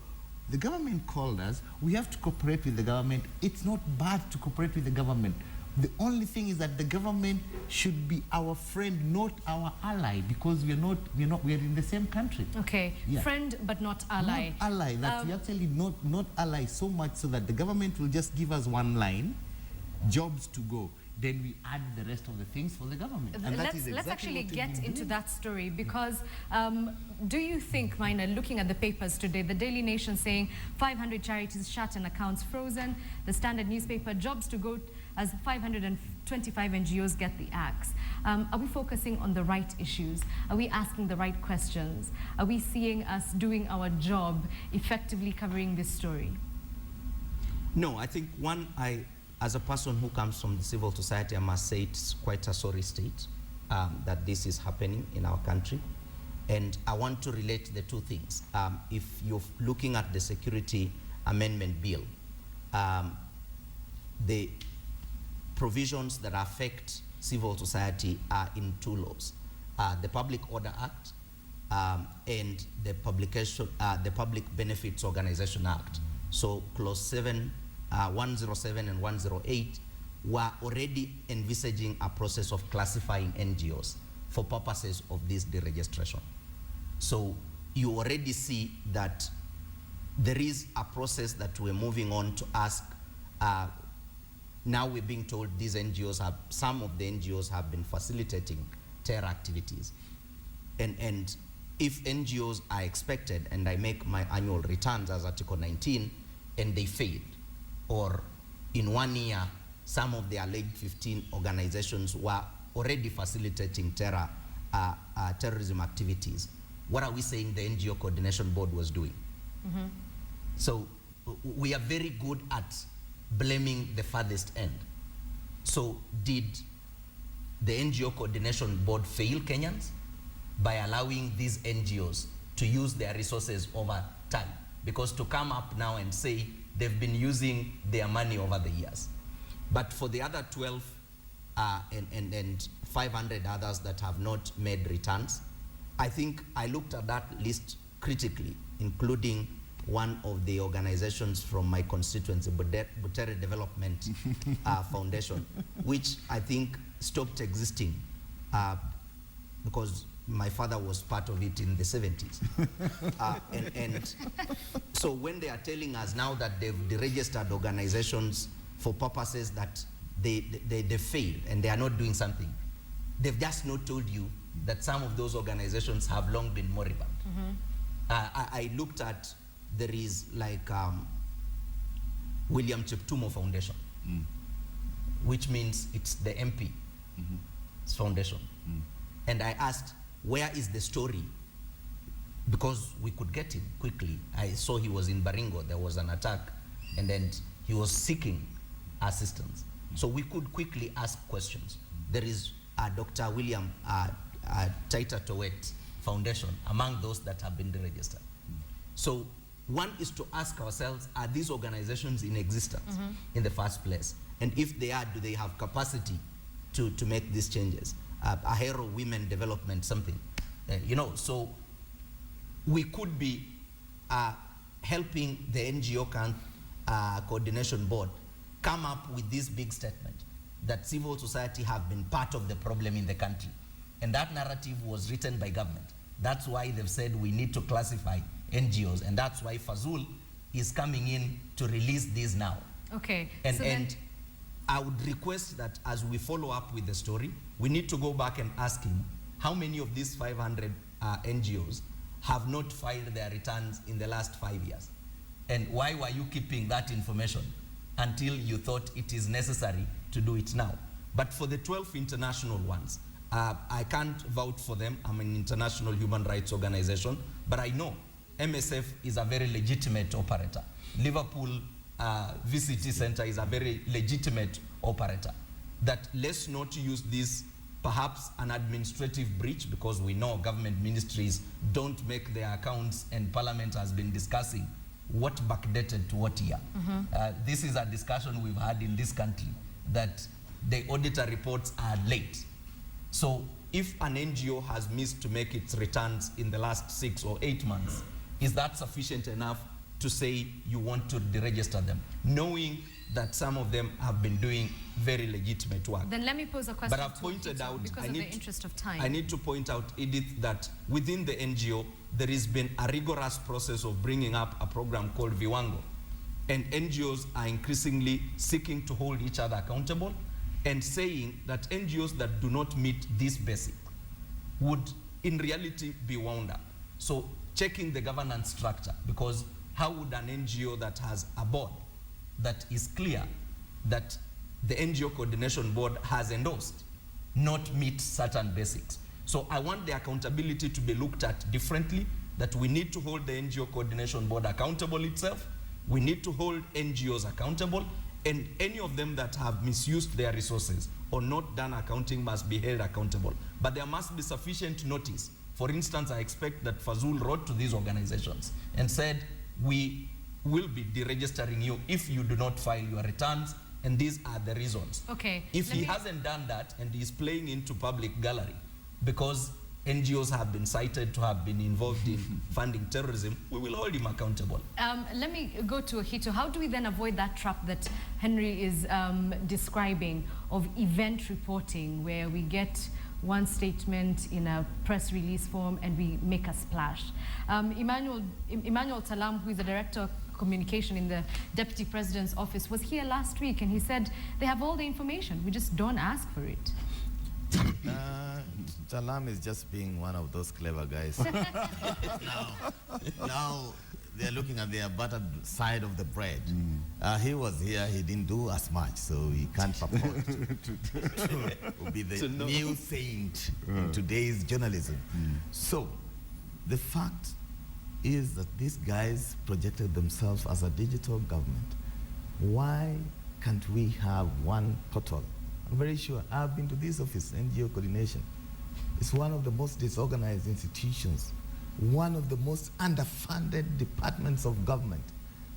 the government called us, we have to cooperate with the government. It's not bad to cooperate with the government. The only thing is that the government should be our friend, not our ally, because we are in the same country. Okay, yeah. Friend but not ally. Not ally, that we actually not ally so much so that the government will just give us one line, jobs to go. Then we add the rest of the things for the government. And let's actually get into that story, because do you think, Maina, looking at the papers today, the Daily Nation saying 500 charities shut and accounts frozen, the Standard newspaper, jobs to go as 525 NGOs get the axe. Are we focusing on the right issues? Are we asking the right questions? Are we seeing us doing our job, effectively covering this story? No, I think as a person who comes from the civil society, I must say it's quite a sorry state that this is happening in our country. And I want to relate the two things. If you're looking at the Security Amendment Bill, the provisions that affect civil society are in two laws, the Public Order Act and the Public Benefits Organization Act. So clause 107 and 108 were already envisaging a process of classifying NGOs for purposes of this deregistration. So you already see that there is a process that we're moving on to ask. Now we're being told some of the NGOs have been facilitating terror activities. And if NGOs are expected, and I make my annual returns as Article 19, and they fail, or in 1 year some of the alleged 15 organizations were already facilitating terrorism activities, what are we saying the NGO Coordination Board was doing? So we are very good at blaming the farthest end. So did the NGO Coordination Board fail Kenyans by allowing these NGOs to use their resources over time? Because to come up now and say they've been using their money over the years. But for the other 12 and 500 others that have not made returns, I think I looked at that list critically, including one of the organizations from my constituency, Butere Development Foundation, which I think stopped existing because my father was part of it in the 70s. And so when they are telling us now that they've deregistered organizations for purposes that they failed and they are not doing something, they've just not told you that some of those organizations have long been moribund. I looked at, there is like William Cheptumo Foundation, which means it's the MP foundation. And I asked, where is the story? Because we could get him quickly. I saw he was in Baringo, there was an attack, and then he was seeking assistance. So we could quickly ask questions. There is Dr. William Taita Towet Foundation among those that have been deregistered. So one is to ask ourselves, are these organizations in existence in the first place? And if they are, do they have capacity to make these changes? Ahero Women Development something, you know, so we could be helping the NGO Coordination Board come up with this big statement that civil society have been part of the problem in the country. And that narrative was written by government. That's why they've said we need to classify NGOs, and that's why Fazul is coming in to release these now. Okay. And, so and I would request that as we follow up with the story, we need to go back and ask him how many of these 500 NGOs have not filed their returns in the last 5 years? And why were you keeping that information until you thought it is necessary to do it now? But for the 12 international ones, I can't vouch for them. I'm an international human rights organization, but I know MSF is a very legitimate operator. Liverpool VCT Center is a very legitimate operator. That let's not use this perhaps an administrative breach, because we know government ministries don't make their accounts, and Parliament has been discussing what backdated to what year. This is a discussion we've had in this country, that the auditor reports are late. So if an NGO has missed to make its returns in the last 6 or 8 months, is that sufficient enough to say you want to deregister them, knowing that some of them have been doing very legitimate work? Then let me pose a question. But I've pointed out, because of the interest of time. I need to point out, Edith, that within the NGO, there has been a rigorous process of bringing up a program called Viwango. And NGOs are increasingly seeking to hold each other accountable and saying that NGOs that do not meet this basic would in reality be wound up. So checking the governance structure, because how would an NGO that has a board that is clear that the NGO Coordination Board has endorsed not meet certain basics? So I want the accountability to be looked at differently, that we need to hold the NGO Coordination Board accountable itself. We need to hold NGOs accountable, and any of them that have misused their resources or not done accounting must be held accountable. But there must be sufficient notice. For instance, I expect that Fazul wrote to these organizations and said, we will be deregistering you if you do not file your returns, and these are the reasons. Okay. If he hasn't done that and he's playing into public gallery because NGOs have been cited to have been involved in funding terrorism, we will hold him accountable. Let me go to Ahito. How do we then avoid that trap that Henry is describing of event reporting, where we get one statement in a press release form and we make a splash? Emmanuel Talam, who is the Director of Communication in the Deputy President's Office, was here last week, and he said they have all the information, we just don't ask for it. Talam is just being one of those clever guys. now, they're looking at their buttered side of the bread. He was here, he didn't do as much, so he can't purport to be the new saint in today's journalism. So, the fact is that these guys projected themselves as a digital government. Why can't we have one portal? I'm very sure. I've been to this office, NGO coordination. It's one of the most disorganized institutions, one of the most underfunded departments of government.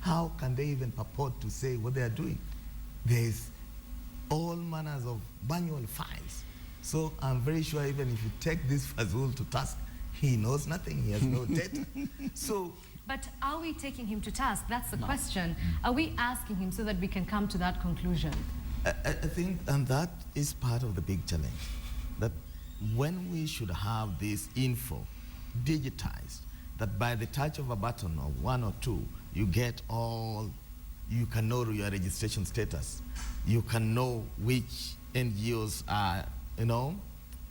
How can they even purport to say what they are doing? There's all manners of manual files. So I'm very sure even if you take this Fazul to task, he knows nothing, he has no data. So, but are we taking him to task? That's the question. Are we asking him so that we can come to that conclusion? I think, and that is part of the big challenge, that when we should have this info digitized, that by the touch of a button or one or two, you get all, you can know your registration status, you can know which NGOs are,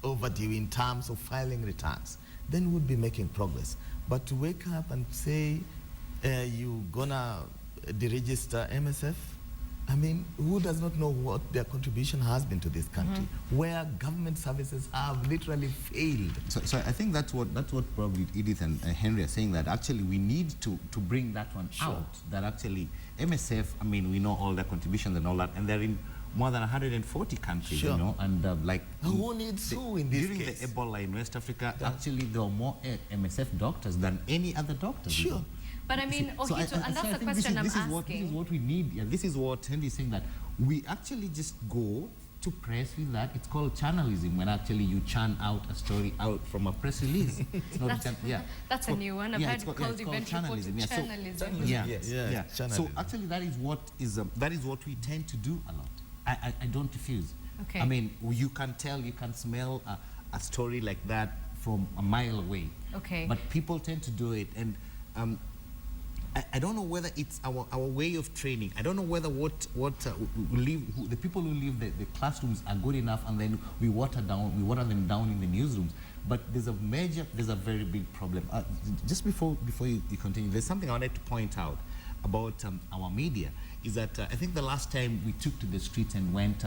overdue in terms of filing returns, then we'll be making progress. But to wake up and say you're gonna deregister MSF, I mean, who does not know what their contribution has been to this country, where government services have literally failed? So I think that's what probably Edith and Henry are saying, that actually we need to bring that one out. That actually MSF, I mean, we know all their contributions and all that, and they're in more than 140 countries, and like who needs who in this during case? the Ebola in West Africa, actually there were more MSF doctors than any other doctors. Sure. But I mean, okay, and that's the question I'm asking. This is what we need. Yeah, this is what Henry is saying, that we actually just go to press with that. It's called channalism, when actually you churn out a story out from a press release. It's not that's a new one. I've heard it called event reporting channalism. So actually that is what we tend to do a lot. I don't refuse. Okay. I mean, you can tell, you can smell a story like that from a mile away. Okay. But people tend to do it, and I don't know whether it's our way of training. I don't know whether the people who leave the classrooms are good enough, and then we water them down in the newsrooms. But there's a very big problem. Just before you continue, there's something I wanted to point out about our media. Is that I think the last time we took to the streets and went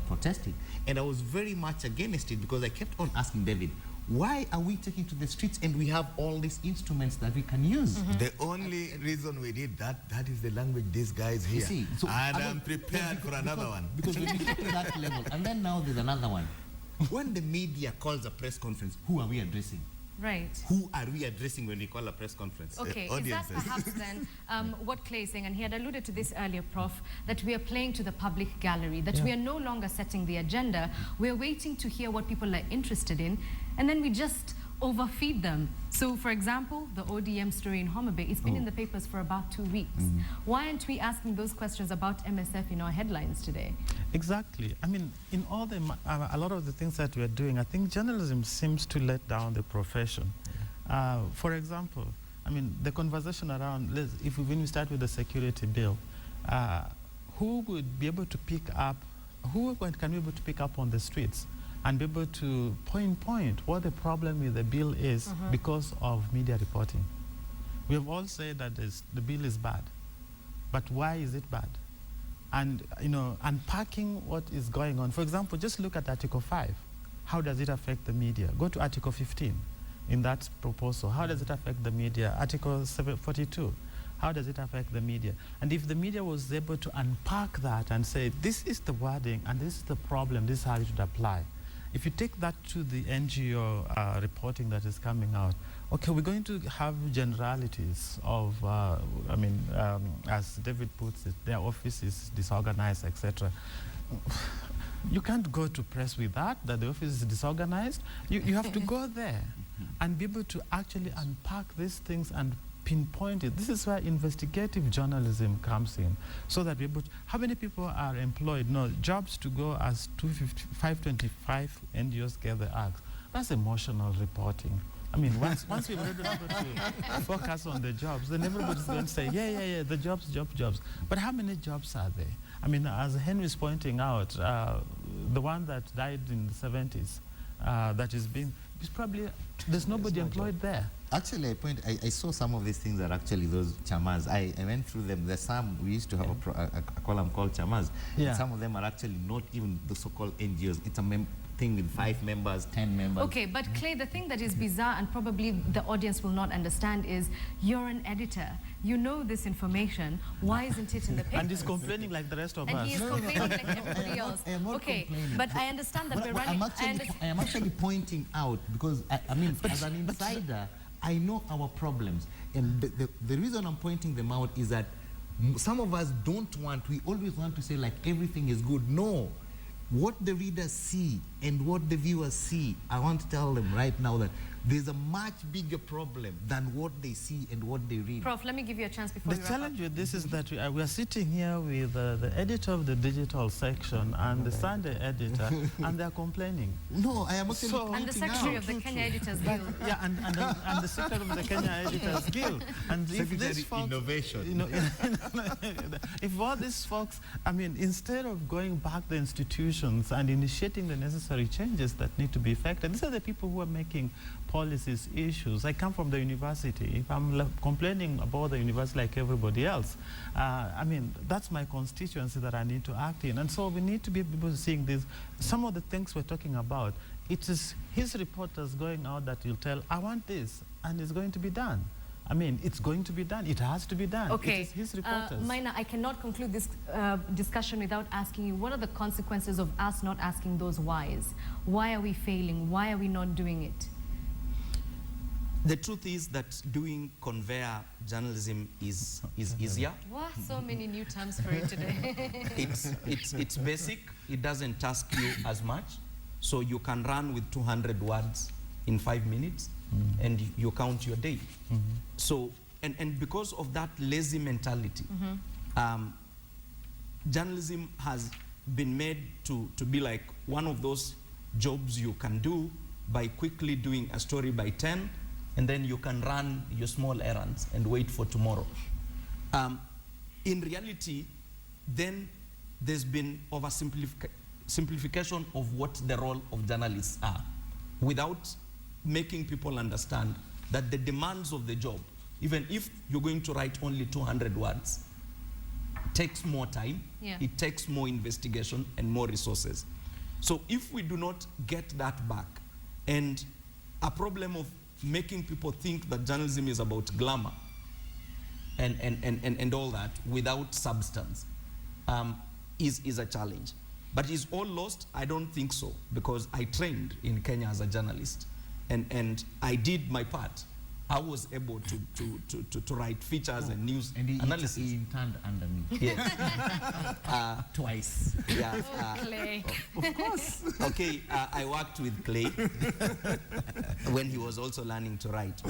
protesting, and I was very much against it, because I kept on asking David, why are we taking to the streets and we have all these instruments that we can use? The only reason we did that is the language these guys hear. See, so and I'm prepared for another one. Because when we get to that level, and then now there's another one. When the media calls a press conference, who are we addressing? Right. Who are we addressing when we call a press conference? Okay, is that perhaps then what Clay is saying, and he had alluded to this earlier, Prof, that we are playing to the public gallery, that we are no longer setting the agenda, we're waiting to hear what people are interested in, and then we just overfeed them. So, for example, the ODM story in Homa Bay, it's been in the papers for about 2 weeks. Why aren't we asking those questions about MSF in our headlines today? Exactly. I mean, in all a lot of the things that we're doing, I think journalism seems to let down the profession. For example, I mean, the conversation around, when we start with the security bill, who would be able to pick up, who can be able to pick up on the streets and be able to point what the problem with the bill is because of media reporting? We have all said that the bill is bad, but why is it bad? And unpacking what is going on. For example, just look at Article 5. How does it affect the media? Go to Article 15 in that proposal. How does it affect the media? Article 42. How does it affect the media? And if the media was able to unpack that and say, this is the wording and this is the problem, this is how it should apply. If you take that to the NGO reporting that is coming out, okay, we're going to have generalities of, as David puts it, their office is disorganized, etc. You can't go to press with that the office is disorganized. You have to go there and be able to actually unpack these things and pinpoint it. This is where investigative journalism comes in, so that we're able to, how many people are employed? No, jobs to go as 525 NGOs get the axe. That's emotional reporting. I mean, once we've already able to focus on the jobs, then everybody's going to say, yeah, the jobs. But how many jobs are there? I mean, as Henry is pointing out, the one that died in the 70s, that is being, is probably, there's nobody employed there. Actually, I saw some of these things are actually those chamas. I went through them. There's some, we used to have a column called chamas. Yeah. And some of them are actually not even the so-called NGOs. It's a thing with 5 members, 10 members. Okay, but Clay, the thing that is bizarre and probably the audience will not understand is you're an editor. You know this information. Why isn't it in the papers? And he's complaining like the rest of And us. he is complaining like everybody else. I am not Okay, complaining. but I understand that we're But running. I am actually pointing out, because I mean, as an insider, I know our problems. And the reason I'm pointing them out is that some of us we always want to say like everything is good. No. What the readers see and what the viewers see, I want to tell them right now that there's a much bigger problem than what they see and what they read. Prof, let me give you a chance before The we wrap up. challenge with this is that we are sitting here with the editor of the digital section and the Sunday editor, and they're complaining. No, I am actually So- And the pointing secretary out. of the Kenya Editors Guild. Yeah, and the secretary of the Kenya Editors Guild. And if Secretary these folks, Innovation. you know, if all these folks, I mean, instead of going back the institutions and initiating the necessary changes that need to be effected, these are the people who are making policies, issues. I come from the university. If I'm complaining about the university like everybody else, I mean, that's my constituency that I need to act in. And so we need to be able to see this. Some of the things we're talking about, it is his reporters going out that will tell, I want this, and it's going to be done. I mean, it's going to be done. It has to be done. Okay. It is his reporters. Maina, I cannot conclude this discussion without asking you, what are the consequences of us not asking those whys? Why are we failing? Why are we not doing it? The truth is that doing conveyor journalism is easier. What? So many new terms for it today. It's basic. It doesn't task you as much. So you can run with 200 words in 5 minutes, and you count your day. So, and because of that lazy mentality, journalism has been made to be like one of those jobs you can do by quickly doing a story by 10, and then you can run your small errands and wait for tomorrow. In reality, then there's been simplification of what the role of journalists are, without making people understand that the demands of the job, even if you're going to write only 200 words, takes more time, it takes more investigation and more resources. So if we do not get that back, and a problem of making people think that journalism is about glamour and all that without substance is a challenge. But is all lost? I don't think so, because I trained in Kenya as a journalist, and I did my part. I was able to write features and news analysis. He interned under me. Yeah. Twice. Yeah. Clay. Of course. Okay, I worked with Clay when he was also learning to write,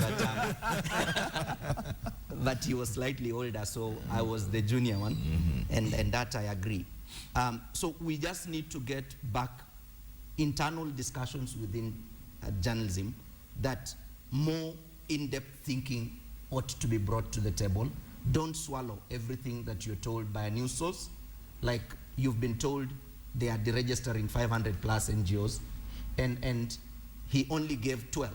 but he was slightly older, so I was the junior one, and that I agree. So we just need to get back internal discussions within journalism, that more in-depth thinking ought to be brought to the table. Don't swallow everything that you're told by a news source. Like you've been told they are deregistering 500 plus NGOs, and he only gave 12,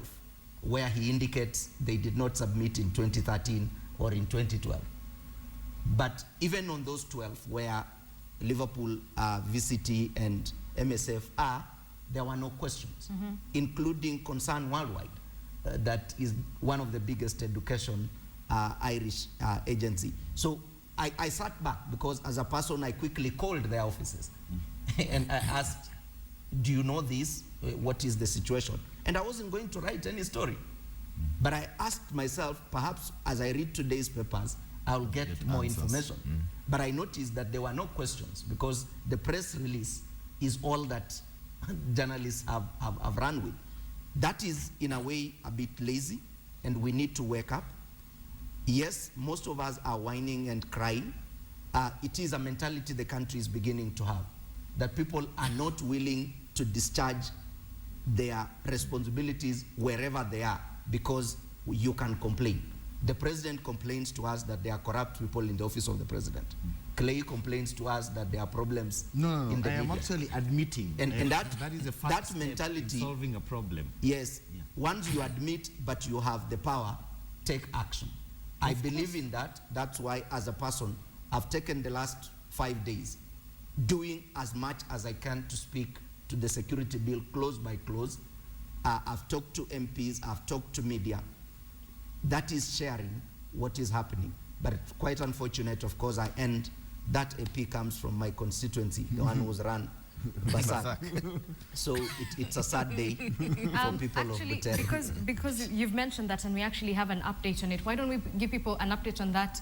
where he indicates they did not submit in 2013 or in 2012. But even on those 12, where Liverpool, VCT, and MSF are, there were no questions, including Concern Worldwide, that is one of the biggest education Irish agency. So I sat back, because as a person I quickly called their offices and I asked, do you know this? What is the situation? And I wasn't going to write any story, but I asked myself, perhaps as I read today's papers, I'll get more information. But I noticed that there were no questions, because the press release is all that journalists have run with. That is, in a way, a bit lazy, and we need to wake up. Yes, most of us are whining and crying. It is a mentality the country is beginning to have, that people are not willing to discharge their responsibilities wherever they are, because you can complain. The president complains to us that there are corrupt people in the office of the president. Clay complains to us that there are problems in the media. I am actually admitting, and that is a that step mentality in solving a problem. Yes, once you admit but you have the power, take action. I believe in that. That's why, as a person, I've taken the last 5 days doing as much as I can to speak to the security bill close by close. I've talked to MPs, I've talked to media. That is sharing what is happening. But it's quite unfortunate, of course, that AP comes from my constituency, the one who's run Basak. So it's a sad day for people actually, of Butere. because you've mentioned that and we actually have an update on it, why don't we give people an update on that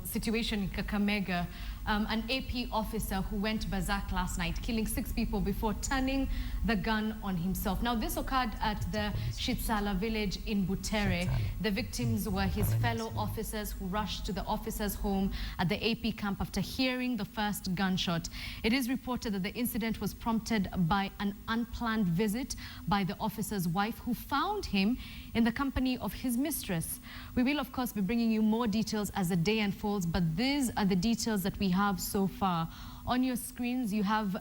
situation in Kakamega? An AP officer who went Basak last night, killing 6 people before turning the gun on himself. Now, this occurred at the Shitsala village in Butere. The victims were his fellow officers who rushed to the officer's home at the AP camp after hearing the first gunshot. It is reported that the incident was prompted by an unplanned visit by the officer's wife, who found him in the company of his mistress. We will, of course, be bringing you more details as the day unfolds, but these are the details that we have so far. On your screens, you have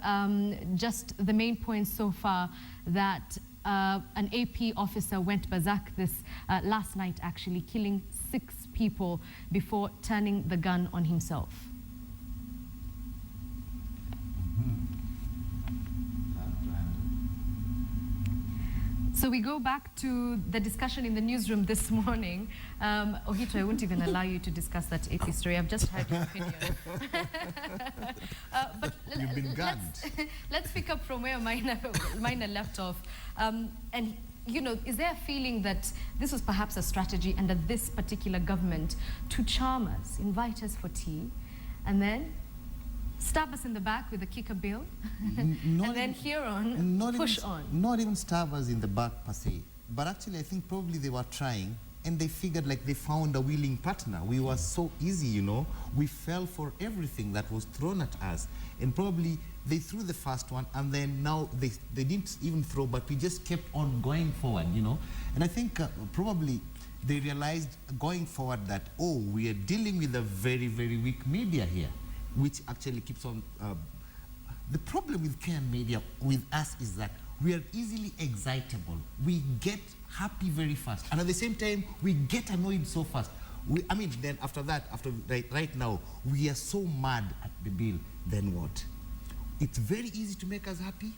just the main points so far, that an AP officer went Basak this last night, actually killing 6 people before turning the gun on himself. So we go back to the discussion in the newsroom this morning. Ohito, I won't even allow you to discuss that AP story. I've just heard your opinion. But You've been gunned. Let's pick up from where Maina left off. And, you know, is there a feeling that this was perhaps a strategy under this particular government to charm us, invite us for tea, and then stab us in the back with a kicker bill, and then here on, push on? Not even stab us in the back per se, but actually I think probably they were trying, and they figured like they found a willing partner. We were so easy, you know. We fell for everything that was thrown at us, and probably they threw the first one, and then now they didn't even throw, but we just kept on going forward, you know. And I think probably they realized going forward that, oh, we are dealing with a very, very weak media here, which actually keeps on. The problem with Kenyan media with us is that we are easily excitable. We get happy very fast, and at the same time, we get annoyed so fast. I mean, then after that, right now, we are so mad at the bill, then what? It's very easy to make us happy,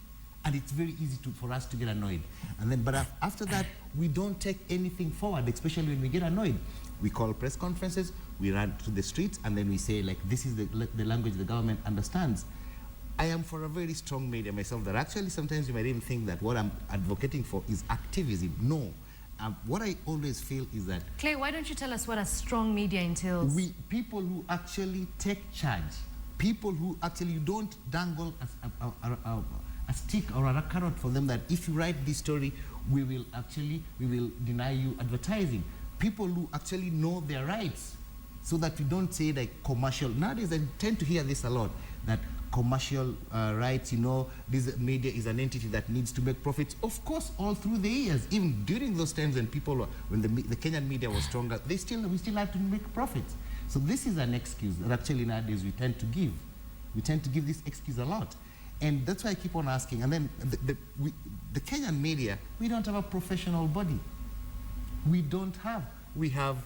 and it's very easy for us to get annoyed. And then, but after that, we don't take anything forward, especially when we get annoyed. We call press conferences, we run to the streets, and then we say, like, this is the language the government understands. I am for a very strong media myself, that actually sometimes you might even think that what I'm advocating for is activism. No. What I always feel is that... Clay, why don't you tell us what a strong media entails? People who actually take charge, people who actually, you don't dangle a stick or a carrot for them that if you write this story, we will deny you advertising. People who actually know their rights, so that we don't say like commercial. Nowadays I tend to hear this a lot, that commercial rights, you know, this media is an entity that needs to make profits. Of course, all through the years, even during those times when when the Kenyan media was stronger, we still had to make profits. So this is an excuse that actually nowadays we tend to give. We tend to give this excuse a lot. And that's why I keep on asking. And then the Kenyan media, we don't have a professional body. We don't have. We have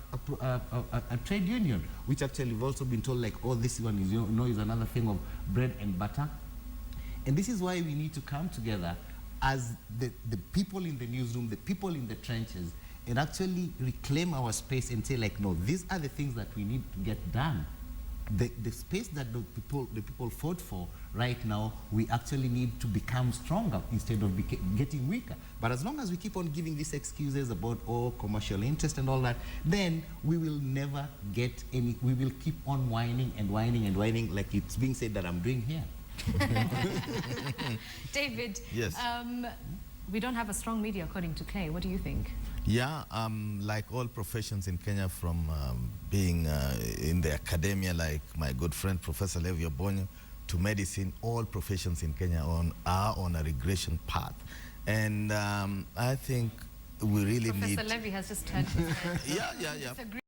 a trade union, which actually we've also been told, like, oh, this one is, you know, is another thing of bread and butter. And this is why we need to come together as the people in the newsroom, the people in the trenches, and actually reclaim our space and say, like, no, these are the things that we need to get done. The space that the people fought for right now, we actually need to become stronger instead of getting weaker. But as long as we keep on giving these excuses about, oh, commercial interest and all that, then we will never get any, we will keep on whining and whining and whining, like it's being said that I'm doing here. David, yes. We don't have a strong media, according to Clay. What do you think? Yeah, like all professions in Kenya, from being in the academia, like my good friend Professor Levi Obonyo, to medicine, all professions in Kenya are on a regression path. And I think we really need... Professor Levi has just turned his head. Yeah.